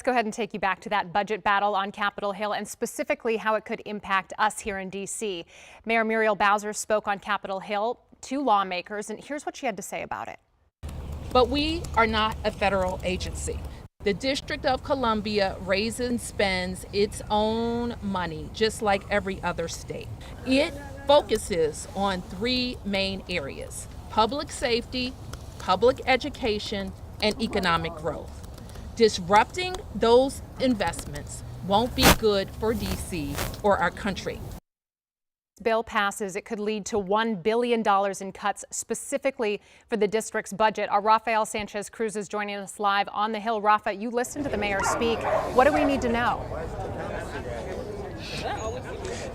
Let's go ahead and take you back to that budget battle on Capitol Hill and specifically how it could impact us here in D.C. Mayor Muriel Bowser spoke on Capitol Hill to lawmakers, and here's what she had to say about it. But we are not a federal agency. The District of Columbia raises and spends its own money just like every other state. It focuses on three main areas: public safety, public education, and economic growth. Disrupting those investments won't be good for D.C. or our country. Bill passes, it could lead to $1 billion in cuts specifically for the district's budget. Our Rafael Sanchez Cruz is joining us live on the Hill. Rafa, you listened to the mayor speak. What do we need to know?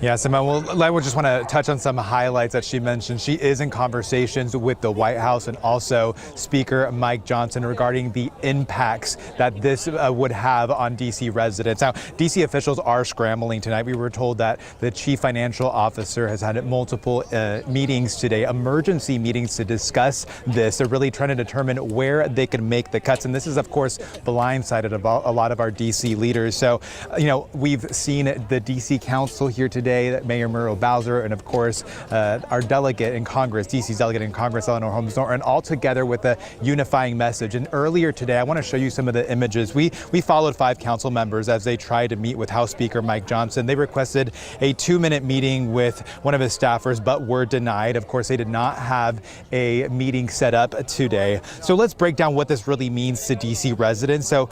Yeah, Simone, well, I would just want to touch on some highlights that she mentioned. She is in conversations with the White House and also Speaker Mike Johnson regarding the impacts that this would have on D.C. residents. Now, D.C. officials are scrambling tonight. We were told that the chief financial officer has had multiple meetings today, emergency meetings to discuss this. They're really trying to determine where they can make the cuts. And this is, of course, blindsided a lot of our D.C. leaders. So, we've seen the D.C. Council here today, Mayor Muriel Bowser, and of course our delegate in Congress, DC's delegate in Congress, Eleanor Holmes Norton, all together with a unifying message. And earlier today, I want to show you some of the images. We followed 5 council members as they tried to meet with House Speaker Mike Johnson. They requested a 2-minute meeting with one of his staffers, but were denied. Of course, they did not have a meeting set up today. So let's break down what this really means to DC residents. So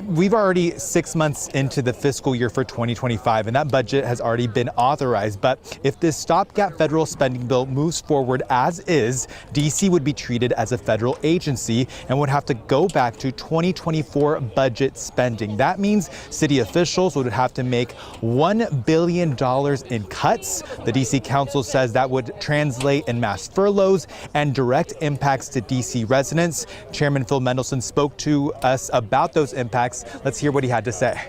we've already 6 months into the fiscal year for 2025, and that budget has already been authorized. But if this stopgap federal spending bill moves forward as is, DC would be treated as a federal agency and would have to go back to 2024 budget spending. That means city officials would have to make $1 billion in cuts. The DC Council says that would translate in mass furloughs and direct impacts to DC residents. Chairman Phil Mendelson spoke to us about those impacts. Let's hear what he had to say.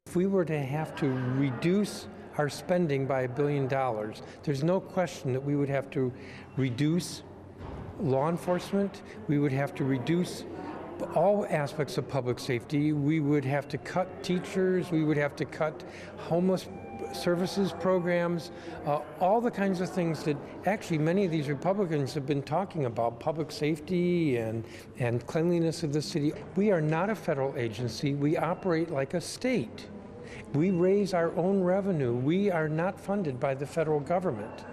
If we were to have to reduce our spending by $1 billion, there's no question that we would have to reduce law enforcement, we would have to reduce all aspects of public safety, we would have to cut teachers, we would have to cut homeless services programs, all the kinds of things that actually many of these Republicans have been talking about, public safety and cleanliness of the city. We are not a federal agency. We operate like a state. We raise our own revenue. We are not funded by the federal government.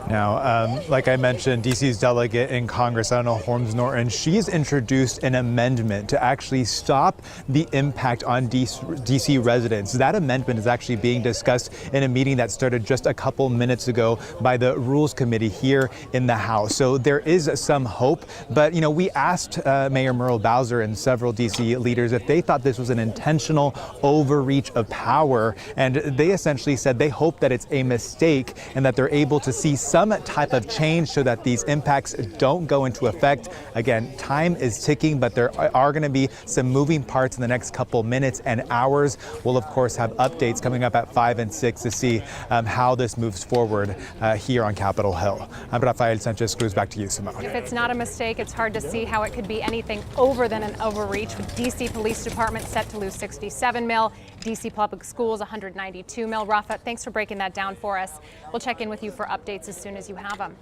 Now, like I mentioned, DC's delegate in Congress, Eleanor Holmes Norton, she's introduced an amendment to actually stop the impact on DC residents. That amendment is actually being discussed in a meeting that started just a couple minutes ago by the Rules Committee here in the House. So there is some hope. But, we asked Mayor Muriel Bowser and several DC leaders if they thought this was an intentional overreach of power. And they essentially said they hope that it's a mistake and that they're able to see some type of change so that these impacts don't go into effect. Again, time is ticking, but there are going to be some moving parts in the next couple minutes and hours. We'll, of course, have updates coming up at 5 and 6 to see how this moves forward here on Capitol Hill. I'm Rafael Sanchez Cruz. Back to you, Simone. If it's not a mistake, it's hard to see how it could be anything other than an overreach, with DC Police Department set to lose $67 million, DC Public Schools $192 million. Rafa, thanks for breaking that down for us. We'll check in with you for updates as soon as you have them.